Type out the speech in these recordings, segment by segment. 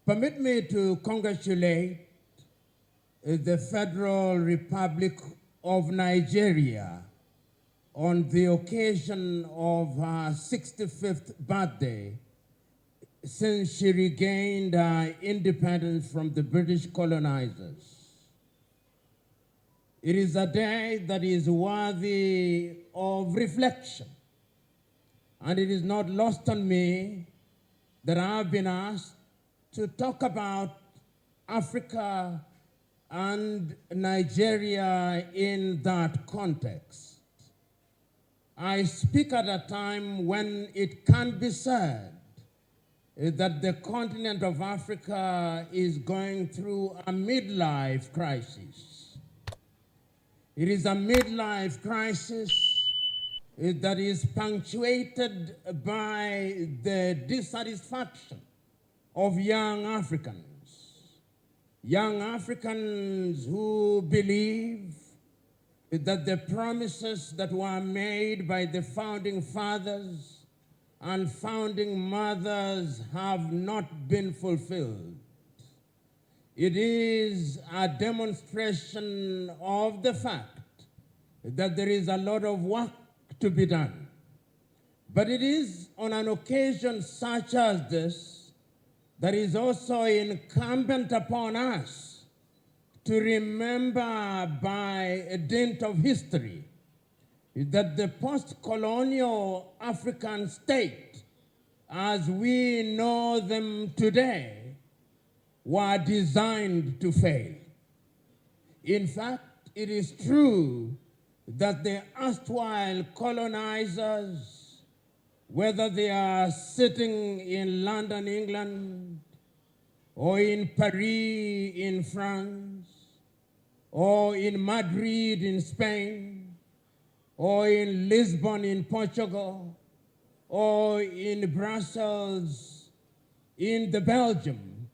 Permit me to congratulate the Federal Republic of Nigeria on the occasion of her 65th birthday since she regained her independence from the British colonizers. It is a day that is worthy of reflection, and it is not lost on me that I have been asked to talk about Africa and Nigeria in that context. I speak at a time when it can be said that the continent of Africa is going through a midlife crisis. It is a midlife crisis that is punctuated by the dissatisfaction of young Africans who believe that the promises that were made by the founding fathers and founding mothers have not been fulfilled. It is a demonstration of the fact that there is a lot of work to be done. But it is on an occasion such as this that is also incumbent upon us to remember by a dint of history that the post-colonial African state, as we know them today, were designed to fail. In fact, it is true that the erstwhile colonizers, whether they are sitting in London, England, or in Paris in France, or in Madrid in Spain, or in Lisbon in Portugal, or in Brussels in Belgium,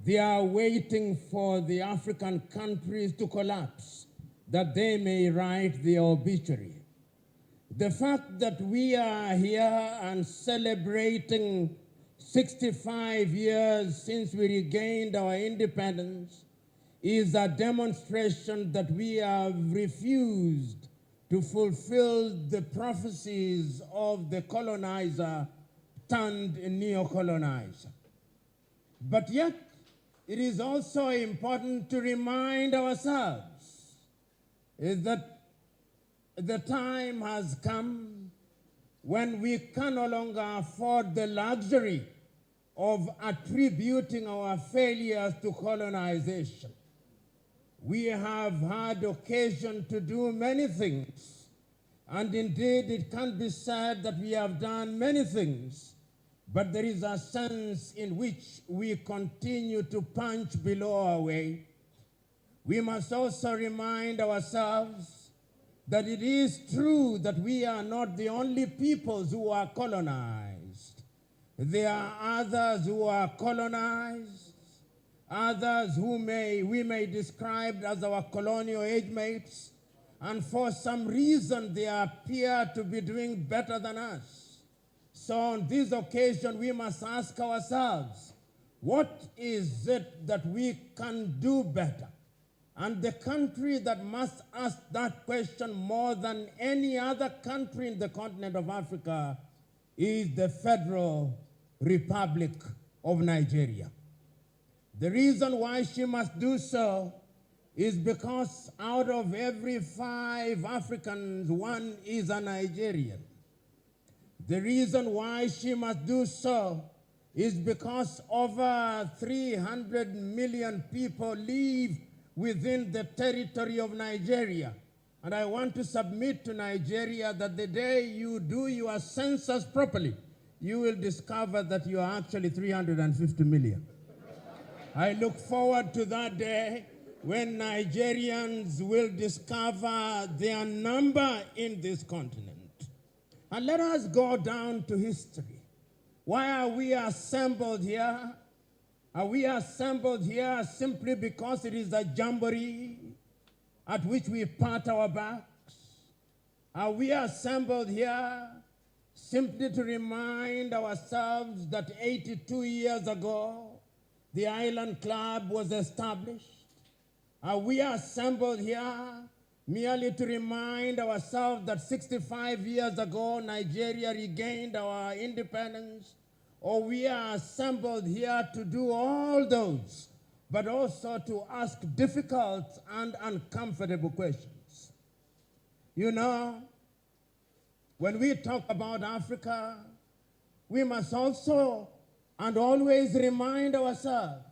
they are waiting for the African countries to collapse that they may write the obituary. The fact that we are here and celebrating 65 years since we regained our independence is a demonstration that we have refused to fulfill the prophecies of the colonizer turned neo-colonizer. But yet, it is also important to remind ourselves that the time has come when we can no longer afford the luxury of attributing our failures to colonization. We have had occasion to do many things, and indeed it can be said that we have done many things, but there is a sense in which we continue to punch below our weight. We must also remind ourselves that it is true that we are not the only peoples who are colonized. There are others who are colonized, others who we may describe as our colonial age mates, and for some reason they appear to be doing better than us. So on this occasion we must ask ourselves, what is it that we can do better? And the country that must ask that question more than any other country in the continent of Africa is the Federal Republic of Nigeria. The reason why she must do so is because out of every 5 Africans, 1 is a Nigerian. The reason why she must do so is because over 300 million people live within the territory of Nigeria. And I want to submit to Nigeria that the day you do your census properly, you will discover that you are actually 350 million. I look forward to that day when Nigerians will discover their number in this continent. And let us go down to history. Why are we assembled here? Are we assembled here simply because it is a jamboree at which we pat our backs? Are we assembled here simply to remind ourselves that 82 years ago, the Island Club was established. We are assembled here merely to remind ourselves that 65 years ago, Nigeria regained our independence, or we are assembled here to do all those, but also to ask difficult and uncomfortable questions. You know, when we talk about Africa, we must also and always remind ourselves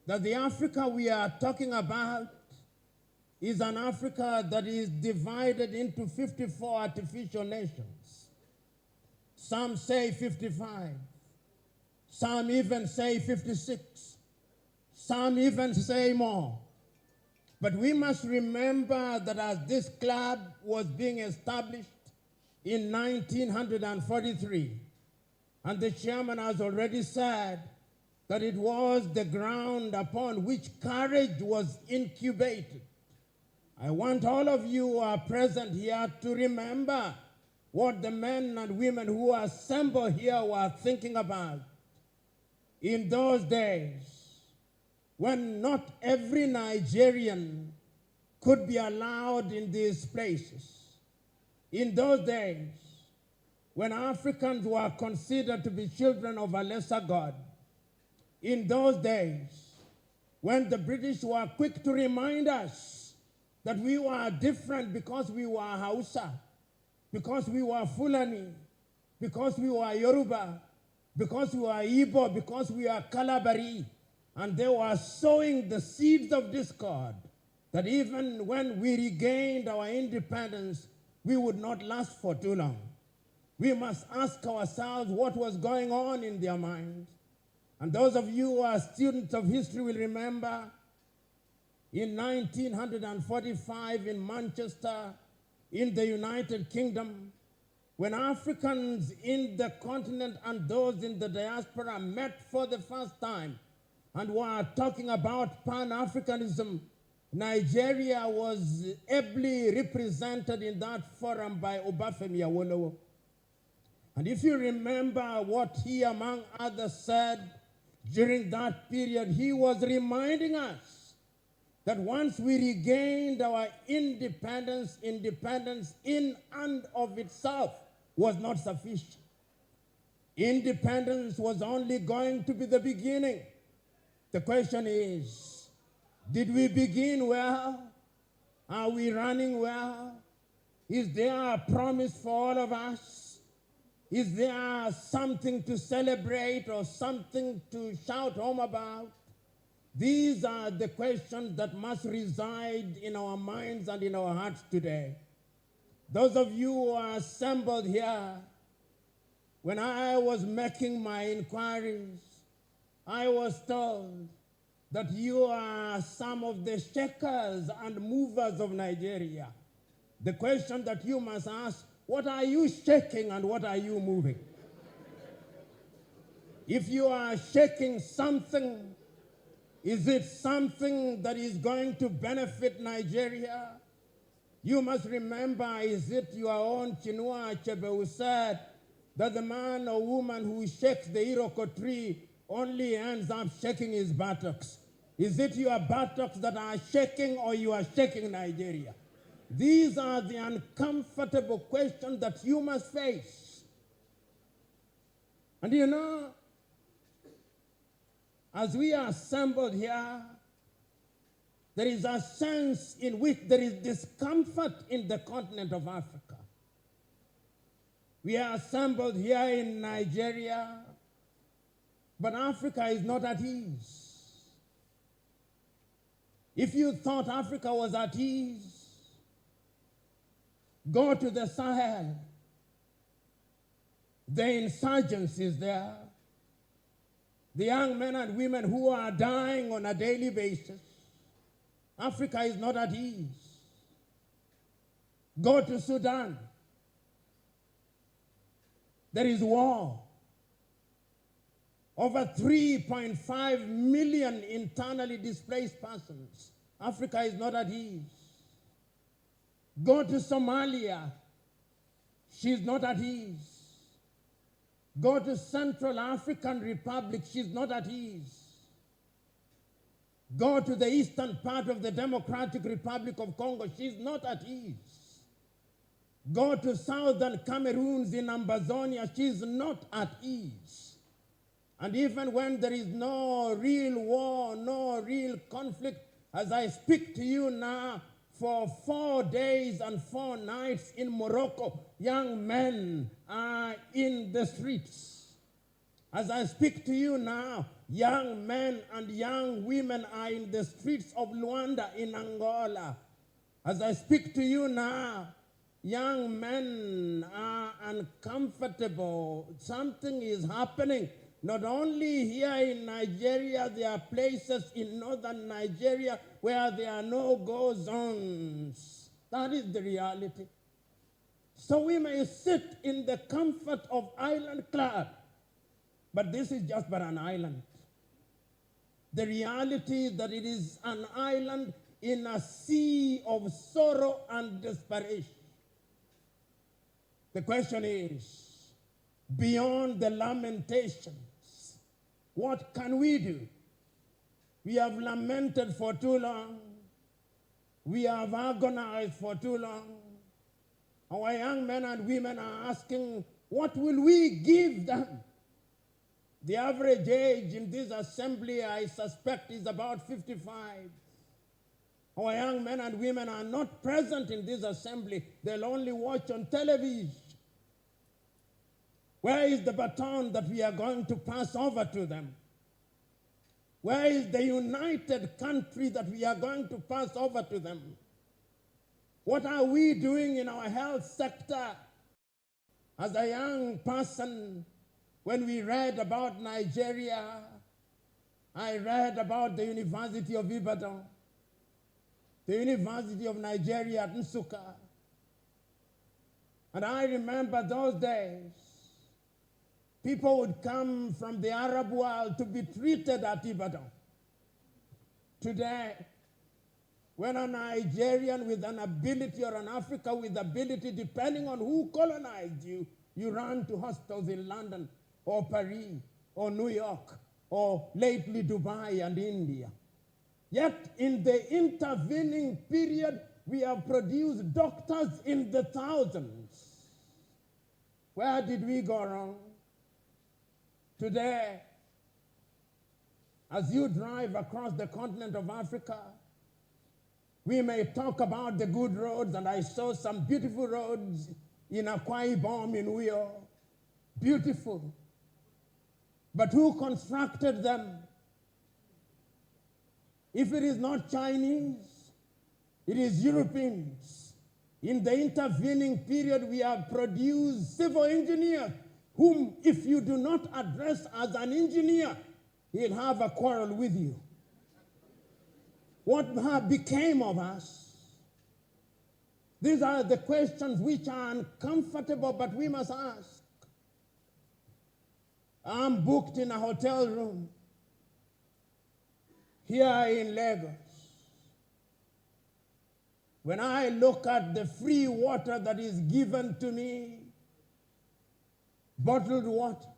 that the Africa we are talking about is an Africa that is divided into 54 artificial nations. Some say 55. Some even say 56. Some even say more. But we must remember that as this club was being established in 1943, and the chairman has already said that it was the ground upon which courage was incubated. I want all of you who are present here to remember what the men and women who are assembled here were thinking about. In those days, when not every Nigerian could be allowed in these places. In those days, when Africans were considered to be children of a lesser God. In those days, when the British were quick to remind us that we were different because we were Hausa, because we were Fulani, because we were Yoruba, because we were Igbo, because we are Kalabari, and they were sowing the seeds of discord, that even when we regained our independence, we would not last for too long. We must ask ourselves what was going on in their minds. And those of you who are students of history will remember in 1945 in Manchester, in the United Kingdom, when Africans in the continent and those in the diaspora met for the first time and were talking about Pan-Africanism, Nigeria was ably represented in that forum by Obafemi Awolowo. And if you remember what he, among others, said during that period, he was reminding us that once we regained our independence, independence in and of itself was not sufficient. Independence was only going to be the beginning. The question is, did we begin well? Are we running well? Is there a promise for all of us? Is there something to celebrate or something to shout home about? These are the questions that must reside in our minds and in our hearts today. Those of you who are assembled here, when I was making my inquiries, I was told that you are some of the shakers and movers of Nigeria. The question that you must ask, what are you shaking and what are you moving? If you are shaking something, is it something that is going to benefit Nigeria? You must remember, is it your own Chinua Achebe who said that the man or woman who shakes the Iroko tree only ends up shaking his buttocks? Is it your buttocks that are shaking or you are shaking Nigeria? These are the uncomfortable questions that you must face. And you know, as we are assembled here, there is a sense in which there is discomfort in the continent of Africa. We are assembled here in Nigeria, but Africa is not at ease. If you thought Africa was at ease, go to the Sahel. The insurgents is there. The young men and women who are dying on a daily basis. Africa is not at ease. Go to Sudan. There is war. Over 3.5 million internally displaced persons. Africa is not at ease. Go to Somalia. She's not at ease. Go to Central African Republic. She's not at ease. Go to the eastern part of the Democratic Republic of Congo, she's not at ease. Go to southern Cameroons in Ambazonia, she's not at ease. And even when there is no real war, no real conflict, as I speak to you now, for 4 days and 4 nights in Morocco, young men are in the streets. As I speak to you now, young men and young women are in the streets of Luanda in Angola. As I speak to you now, young men are uncomfortable. Something is happening. Not only here in Nigeria, there are places in northern Nigeria where there are no-go zones. That is the reality. So we may sit in the comfort of Island Club, but this is just but an island. The reality is that it is an island in a sea of sorrow and desperation. The question is, beyond the lamentations, what can we do? We have lamented for too long. We have agonized for too long. Our young men and women are asking, what will we give them? The average age in this assembly, I suspect, is about 55. Our young men and women are not present in this assembly. They'll only watch on television. Where is the baton that we are going to pass over to them? Where is the united country that we are going to pass over to them? What are we doing in our health sector? As a young person, when we read about Nigeria, I read about the University of Ibadan, the University of Nigeria at Nsukka. And I remember those days, people would come from the Arab world to be treated at Ibadan. Today, when a Nigerian with an ability or an African with ability, depending on who colonized you, you run to hospitals in London or Paris or New York or lately Dubai and India. Yet in the intervening period, we have produced doctors in the thousands. Where did we go wrong? Today, as you drive across the continent of Africa, we may talk about the good roads, and I saw some beautiful roads in Akwa Ibom in Uyo. Beautiful. But who constructed them? If it is not Chinese, it is Europeans. In the intervening period, we have produced civil engineers whom, if you do not address as an engineer, he'll have a quarrel with you. What became of us? These are the questions which are uncomfortable, but we must ask. I'm booked in a hotel room here in Lagos. When I look at the free water that is given to me, bottled water,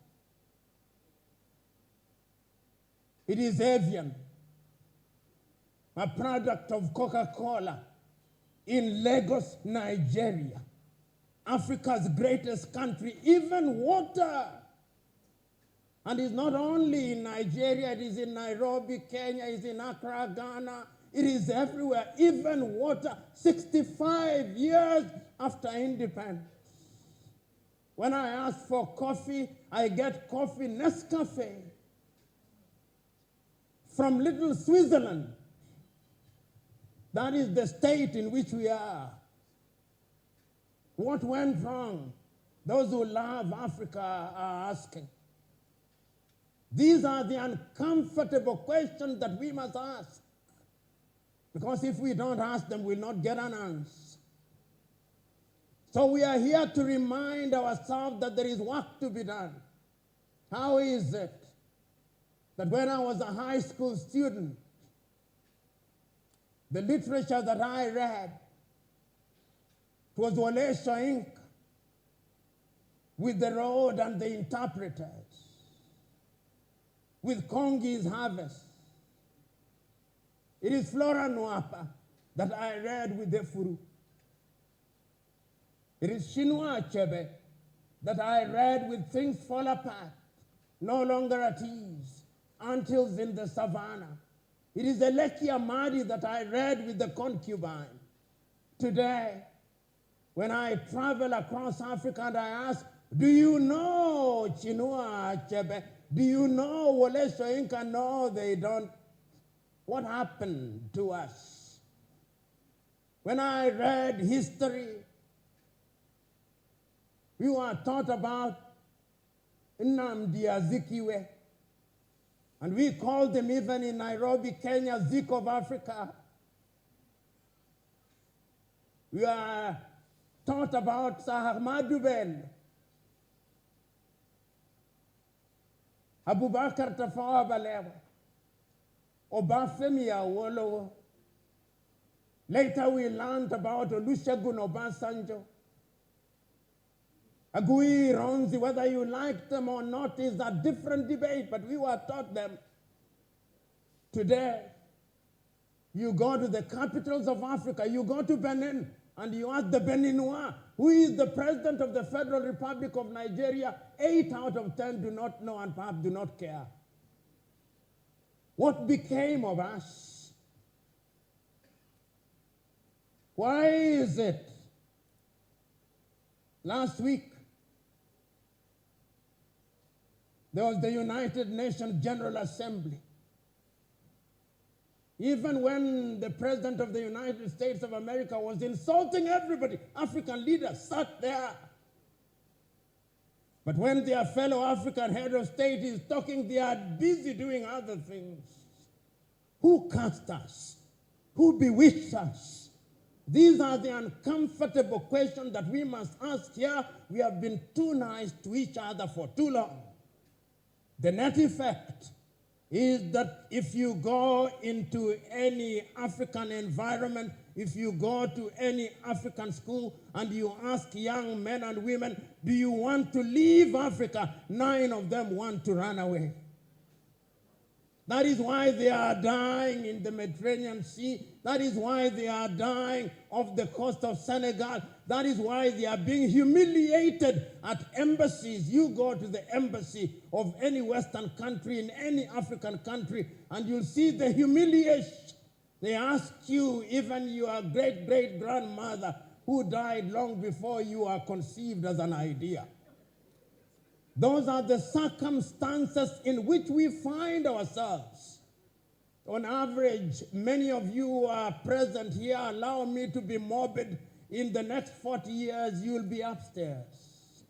it is Evian, a product of Coca-Cola in Lagos, Nigeria, Africa's greatest country, even water. And it's not only in Nigeria, it is in Nairobi, Kenya, it is in Accra, Ghana, it is everywhere, even water, 65 years after independence. When I ask for coffee, I get coffee Nescafe from little Switzerland. That is the state in which we are. What went wrong? Those who love Africa are asking. These are the uncomfortable questions that we must ask. Because if we don't ask them, we'll not get an answer. So we are here to remind ourselves that there is work to be done. How is it that when I was a high school student, the literature that I read was Wole Soyinka with The Road and the Interpreters, with Kongi's Harvest, It is Flora Nwapa that I read with the Furu. It is Chinua Achebe that I read with Things Fall Apart, No Longer at Ease, Antilles in the Savannah. It is Eleki Amadi that I read with The Concubine. Today, when I travel across Africa and I ask, do you know Chinua Achebe? Do you know Wole Soyinka? No, they don't. What happened to us? When I read history, we were taught about Nnamdi Azikiwe, and we called them even in Nairobi, Kenya, Zik of Africa. We are taught about Sir Ahmadu Bello, Abubakar Tafawa Balewa, Obafemi Awolowo. Later we learned about Olusegun Obasanjo. Agui Ronzi, whether you like them or not is a different debate, but we were taught them. Today, you go to the capitals of Africa, you go to Benin, and you ask the Beninois, who is the president of the Federal Republic of Nigeria, 8 out of 10 do not know and perhaps do not care. What became of us? Why is it? Last week, there was the United Nations General Assembly. Even when the President of the United States of America was insulting everybody, African leaders sat there. But when their fellow African head of state is talking, they are busy doing other things. Who cast us? Who bewitched us? These are the uncomfortable questions that we must ask here. We have been too nice to each other for too long. The net effect is that if you go into any African environment, if you go to any African school and you ask young men and women, do you want to leave Africa? 9 of them want to run away. That is why they are dying in the Mediterranean Sea. That is why they are dying off the coast of Senegal. That is why they are being humiliated at embassies. You go to the embassy of any Western country, in any African country, and you'll see the humiliation. They ask you, even your great-great-grandmother, who died long before you are conceived as an idea. Those are the circumstances in which we find ourselves. On average, many of you who are present here, allow me to be morbid, in the next 40 years, you'll be upstairs.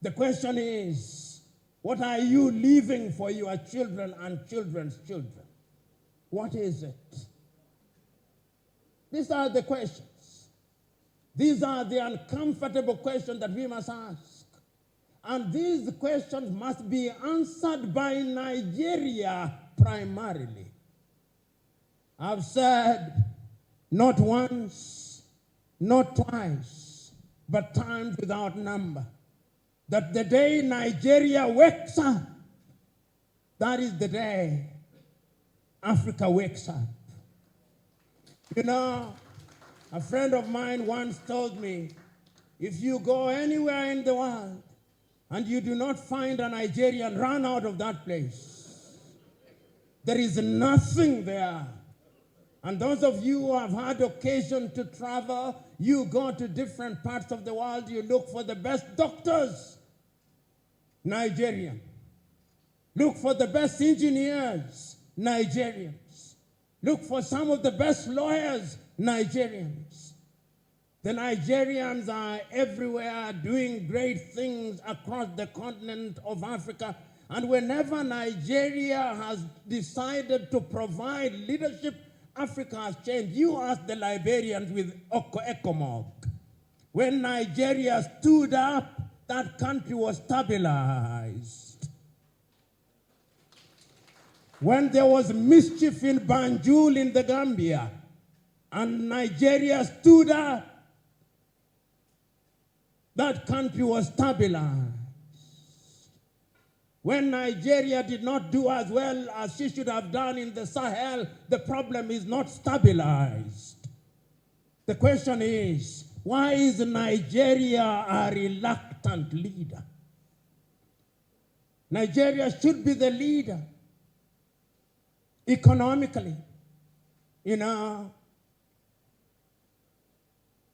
The question is, what are you leaving for your children and children's children? What is it? These are the questions. These are the uncomfortable questions that we must ask. And these questions must be answered by Nigeria primarily. I've said not once, not twice, but times without number, that the day Nigeria wakes up, that is the day Africa wakes up. You know, a friend of mine once told me, if you go anywhere in the world and you do not find a Nigerian, run out of that place. There is nothing there. And those of you who have had occasion to travel, you go to different parts of the world, you look for the best doctors, Nigerian. Look for the best engineers, Nigerians. Look for some of the best lawyers, Nigerians. The Nigerians are everywhere doing great things across the continent of Africa. And whenever Nigeria has decided to provide leadership, Africa has changed. You ask the Liberians with ECOMOG. When Nigeria stood up, that country was stabilized. When there was mischief in Banjul in the Gambia, and Nigeria stood up, that country was stabilized. When Nigeria did not do as well as she should have done in the Sahel, the problem is not stabilized. The question is, why is Nigeria a reluctant leader? Nigeria should be the leader economically. You know,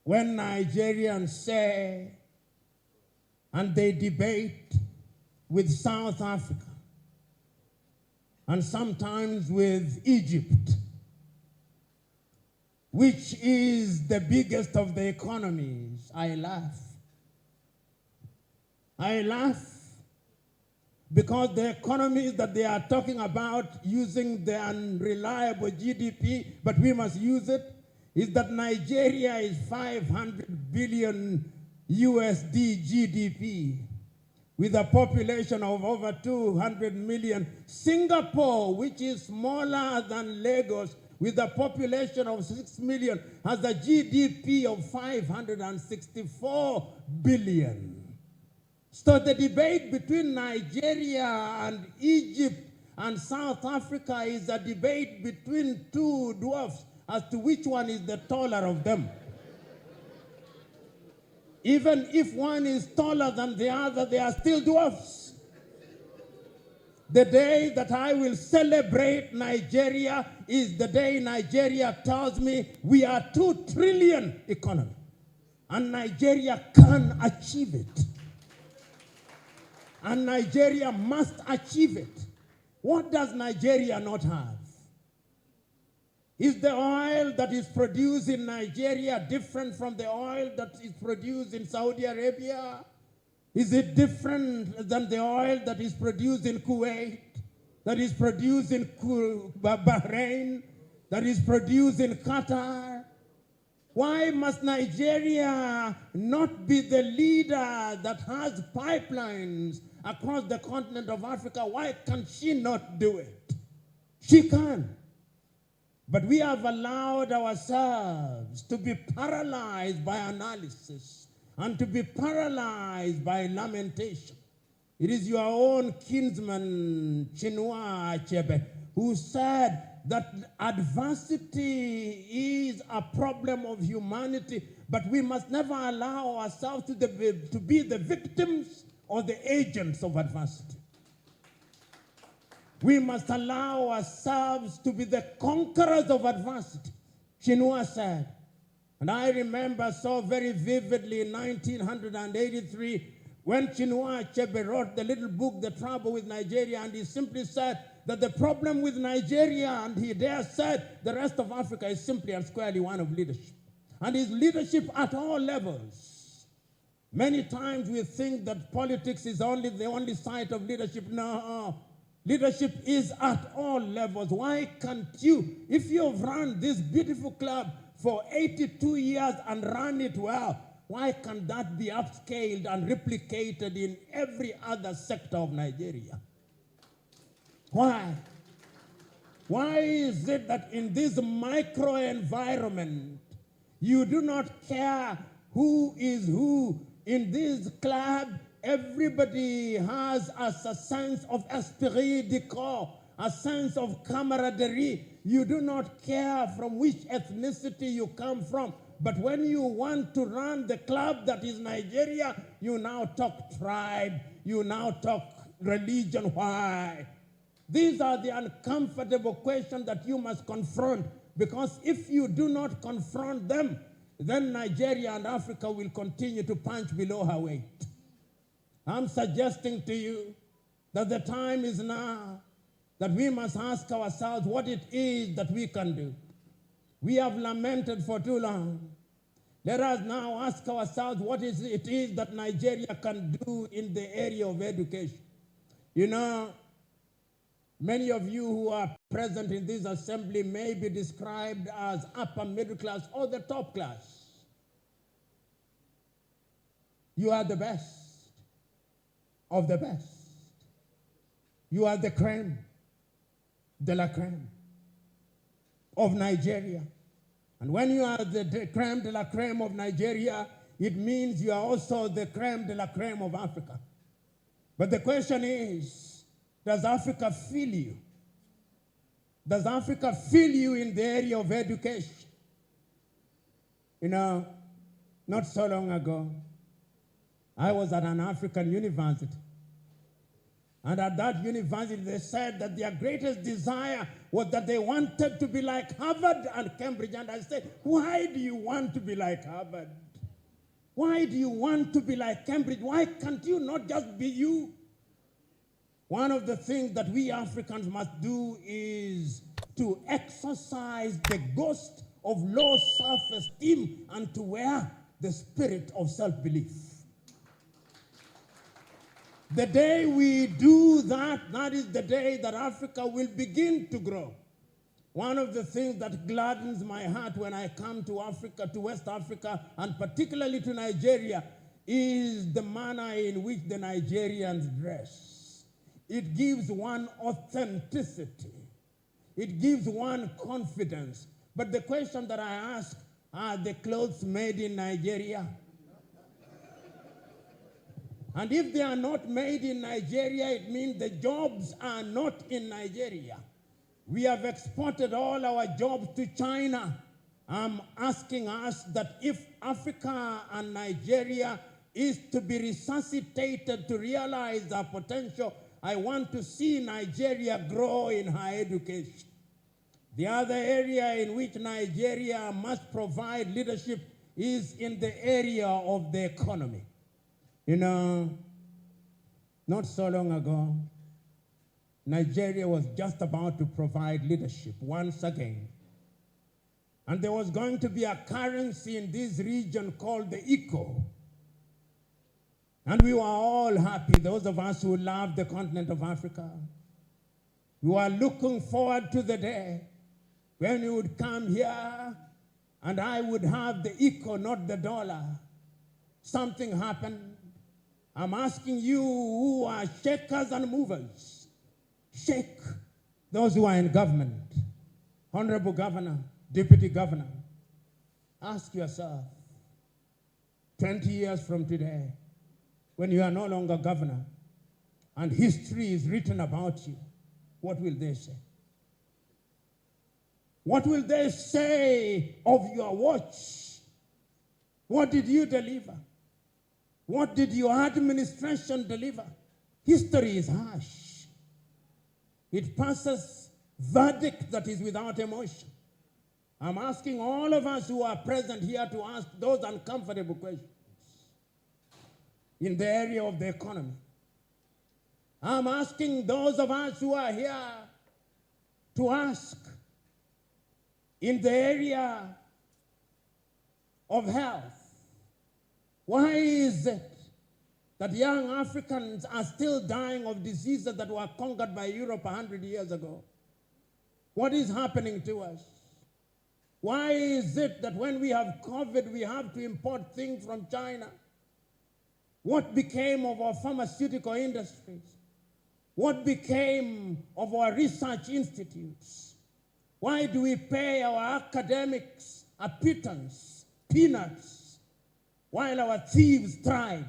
when Nigerians say, and they debate with South Africa, and sometimes with Egypt, which is the biggest of the economies, I laugh. I laugh because the economies that they are talking about using the unreliable GDP, but we must use it, is that Nigeria is 500 billion USD GDP with a population of over 200 million. Singapore, which is smaller than Lagos, with a population of 6 million, has a GDP of 564 billion. So the debate between Nigeria and Egypt and South Africa is a debate between two dwarfs as to which one is the taller of them. Even if one is taller than the other, they are still dwarfs. The day that I will celebrate Nigeria is the day Nigeria tells me we are 2 trillion economy, and Nigeria can achieve it. And Nigeria must achieve it. What does Nigeria not have? Is the oil that is produced in Nigeria different from the oil that is produced in Saudi Arabia? Is it different than the oil that is produced in Kuwait, that is produced in Bahrain, that is produced in Qatar? Why must Nigeria not be the leader that has pipelines across the continent of Africa? Why can she not do it? She can. But we have allowed ourselves to be paralyzed by analysis and to be paralyzed by lamentation. It is your own kinsman, Chinua Achebe, who said that adversity is a problem of humanity, but we must never allow ourselves to be the victims or the agents of adversity. We must allow ourselves to be the conquerors of adversity, Chinua said. And I remember so very vividly in 1983 when Chinua Achebe wrote the little book, The Trouble with Nigeria, and he simply said that the problem with Nigeria, and he there said the rest of Africa, is simply and squarely one of leadership. And his leadership at all levels. Many times we think that politics is the only side of leadership. No. Leadership is at all levels. Why can't you, if you've run this beautiful club for 82 years and run it well, why can't that be upscaled and replicated in every other sector of Nigeria? Why? Why is it that in this micro-environment, you do not care who is who in this club? Everybody has a sense of esprit de corps, a sense of camaraderie. You do not care from which ethnicity you come from. But when you want to run the club that is Nigeria, you now talk tribe, you now talk religion. Why? These are the uncomfortable questions that you must confront, because if you do not confront them, then Nigeria and Africa will continue to punch below her weight. I'm suggesting to you that the time is now that we must ask ourselves what it is that we can do. We have lamented for too long. Let us now ask ourselves what it is that Nigeria can do in the area of education. You know, many of you who are present in this assembly may be described as upper middle class or the top class. You are the best of the best. You are the crème de la crème of Nigeria. And when you are the crème de la crème of Nigeria, it means you are also the crème de la crème of Africa. But the question is, Does Africa feel you? Does Africa feel you in the area of education? You know, not so long ago, I was at an African university. And at that university, they said that their greatest desire was that they wanted to be like Harvard and Cambridge. And I said, why do you want to be like Harvard? Why do you want to be like Cambridge? Why can't you not just be you? One of the things that we Africans must do is to exercise the ghost of low self-esteem and to wear the spirit of self-belief. The day we do that, that is the day that Africa will begin to grow. One of the things that gladdens my heart when I come to Africa, to West Africa, and particularly to Nigeria, is the manner in which the Nigerians dress. It gives one authenticity. It gives one confidence. But the question that I ask, are the clothes made in Nigeria? And if they are not made in Nigeria, it means the jobs are not in Nigeria. We have exported all our jobs to China. I'm asking us that if Africa and Nigeria is to be resuscitated to realize our potential, I want to see Nigeria grow in higher education. The other area in which Nigeria must provide leadership is in the area of the economy. You know, not so long ago, Nigeria was just about to provide leadership once again. And there was going to be a currency in this region called the eco. And we were all happy, those of us who love the continent of Africa. We were looking forward to the day when you would come here and I would have the eco, not the dollar. Something happened. I'm asking you who are shakers and movers. Shake those who are in government. Honorable Governor, Deputy Governor, ask yourself, 20 years from today, when you are no longer governor and history is written about you, what will they say? What will they say of your watch? What did you deliver? What did your administration deliver? History is harsh. It passes verdict that is without emotion. I'm asking all of us who are present here to ask those uncomfortable questions in the area of the economy. I'm asking those of us who are here to ask in the area of health. Why is it that young Africans are still dying of diseases that were conquered by Europe 100 years ago? What is happening to us? Why is it that when we have COVID, we have to import things from China? What became of our pharmaceutical industries? What became of our research institutes? Why do we pay our academics a pittance, peanuts, while our thieves thrive?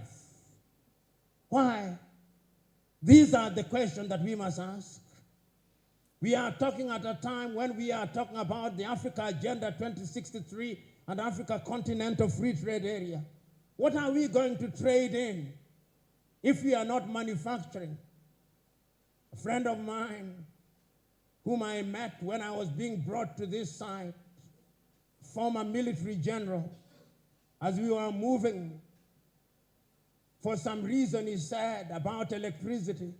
Why? These are the questions that we must ask. We are talking at a time when we are talking about the Africa Agenda 2063 and Africa Continental Free Trade Area. What are we going to trade in if we are not manufacturing? A friend of mine, whom I met when I was being brought to this site, former military general, as we were moving, for some reason he said about electricity,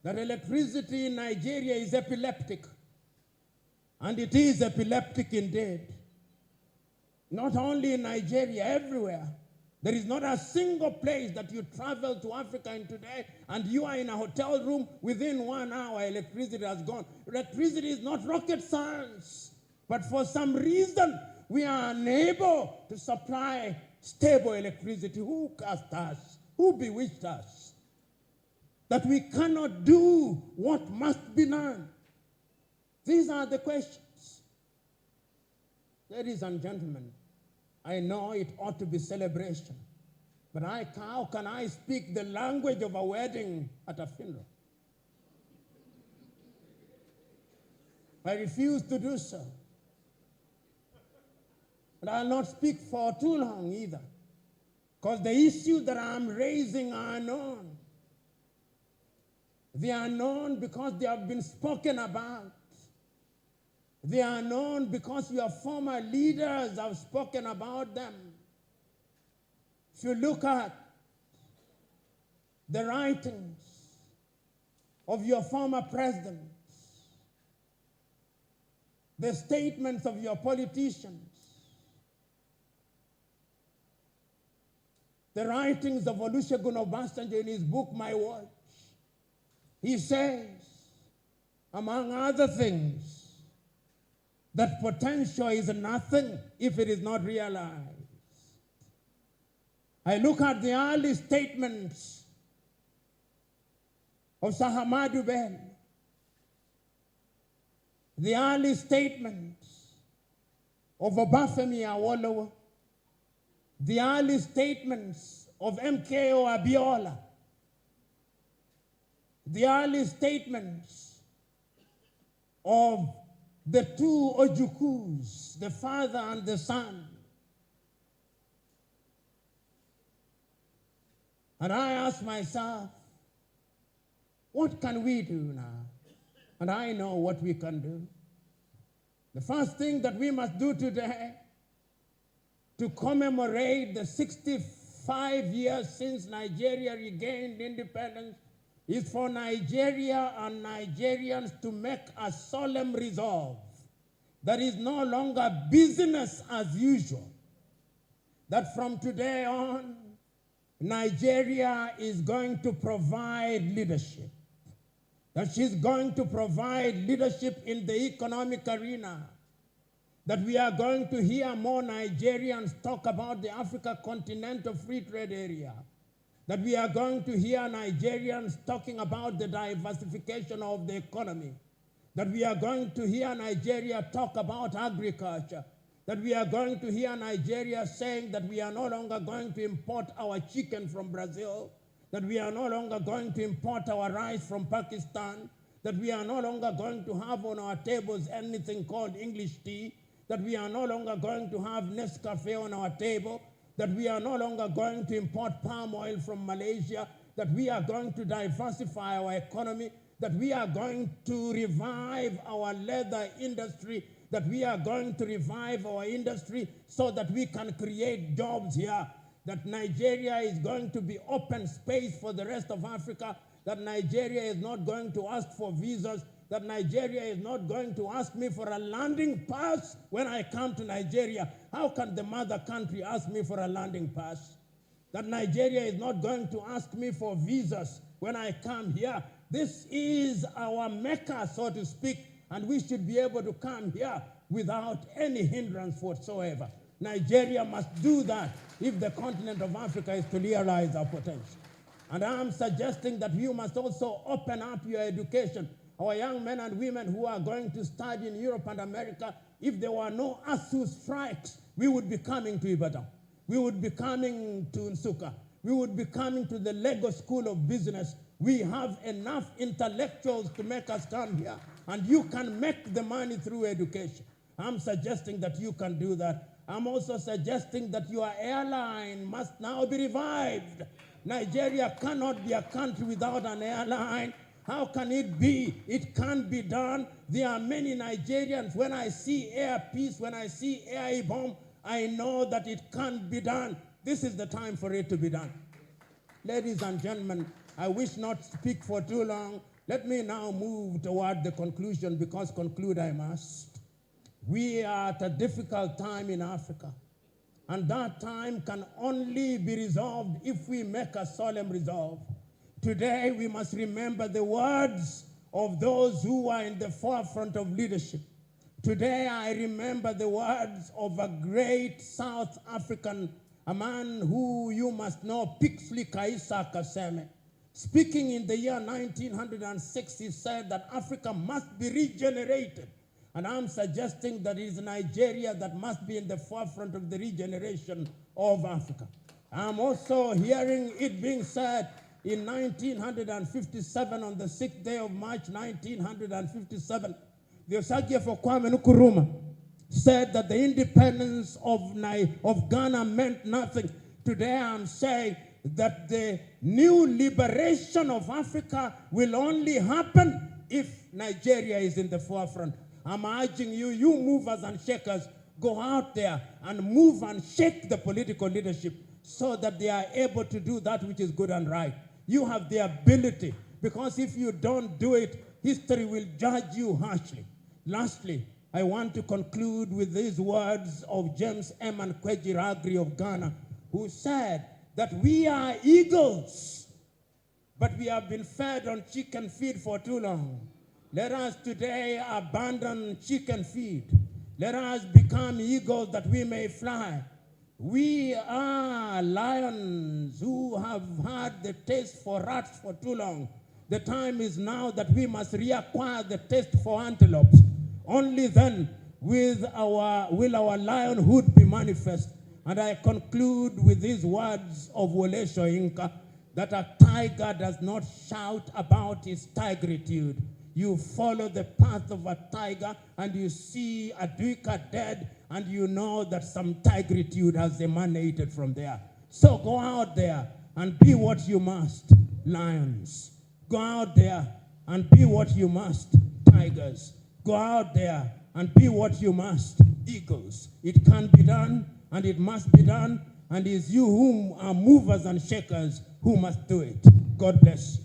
that electricity in Nigeria is epileptic. And it is epileptic indeed. Not only in Nigeria, everywhere. There is not a single place that you travel to Africa in today and you are in a hotel room, within 1 hour electricity has gone. Electricity is not rocket science. But for some reason, we are unable to supply stable electricity. Who cast us? Who bewitched us? That we cannot do what must be done. These are the questions. Ladies and gentlemen, I know it ought to be celebration, but how can I speak the language of a wedding at a funeral? I refuse to do so. But I'll not speak for too long either, because the issues that I'm raising are known. They are known because they have been spoken about. They are known because your former leaders have spoken about them. If you look at the writings of your former presidents, the statements of your politicians, the writings of Olusegun Obasanjo in his book, My Watch, he says, among other things, that potential is nothing if it is not realized. I look at the early statements of Sahamadu Bello, the early statements of Obafemi Awolowo, the early statements of MKO Abiola, the early statements of the two Ojukus, the father and the son. And I ask myself, what can we do now? And I know what we can do. The first thing that we must do today to commemorate the 65 years since Nigeria regained independence is for Nigeria and Nigerians to make a solemn resolve that is no longer business as usual, that from today on, Nigeria is going to provide leadership, that she's going to provide leadership in the economic arena, that we are going to hear more Nigerians talk about the Africa Continental Free Trade Area, that we are going to hear Nigerians talking about the diversification of the economy, that we are going to hear Nigeria talk about agriculture, that we are going to hear Nigeria saying that we are no longer going to import our chicken from Brazil, that we are no longer going to import our rice from Pakistan, that we are no longer going to have on our tables anything called English tea, that we are no longer going to have Nescafe on our table, that we are no longer going to import palm oil from Malaysia, that we are going to diversify our economy, that we are going to revive our leather industry, that we are going to revive our industry so that we can create jobs here, that Nigeria is going to be open space for the rest of Africa, that Nigeria is not going to ask for visas, that Nigeria is not going to ask me for a landing pass when I come to Nigeria. How can the mother country ask me for a landing pass? That Nigeria is not going to ask me for visas when I come here. This is our Mecca, so to speak, and we should be able to come here without any hindrance whatsoever. Nigeria must do that if the continent of Africa is to realize our potential. And I'm suggesting that you must also open up your education. Our young men and women who are going to study in Europe and America, if there were no ASU strikes, we would be coming to Ibadan. We would be coming to Nsukka. We would be coming to the Lagos School of Business. We have enough intellectuals to make us come here. And you can make the money through education. I'm suggesting that you can do that. I'm also suggesting that your airline must now be revived. Nigeria cannot be a country without an airline. How can it be? It can't be done. There are many Nigerians. When I see Air Peace, when I see Air Ibom, I know that it can't be done. This is the time for it to be done. Ladies and gentlemen, I wish not to speak for too long. Let me now move toward the conclusion, because conclude I must. We are at a difficult time in Africa, and that time can only be resolved if we make a solemn resolve. Today, we must remember the words of those who are in the forefront of leadership. Today, I remember the words of a great South African, a man who you must know, Pixley Kaisa Kaseme. Speaking in the year 1906, he said that Africa must be regenerated. And I'm suggesting that it is Nigeria that must be in the forefront of the regeneration of Africa. I'm also hearing it being said in 1957, on the 6th day of March 1957, The Osage for Kwame Nkrumah said that the independence of Ghana meant nothing. Today I'm saying that the new liberation of Africa will only happen if Nigeria is in the forefront. I'm urging you, you movers and shakers, go out there and move and shake the political leadership so that they are able to do that which is good and right. You have the ability, because if you don't do it, history will judge you harshly. Lastly, I want to conclude with these words of James M. Agri of Ghana, who said that we are eagles, but we have been fed on chicken feed for too long. Let us today abandon chicken feed. Let us become eagles that we may fly. We are lions who have had the taste for rats for too long. The time is now that we must reacquire the taste for antelopes. Only then will our lionhood be manifest. And I conclude with these words of Wole Soyinka, that a tiger does not shout about his tigritude. You follow the path of a tiger and you see a duiker dead and you know that some tigritude has emanated from there. So go out there and be what you must, lions. Go out there and be what you must, tigers. Go out there and be what you must, eagles. It can be done and it must be done, and it's you whom are movers and shakers who must do it. God bless you.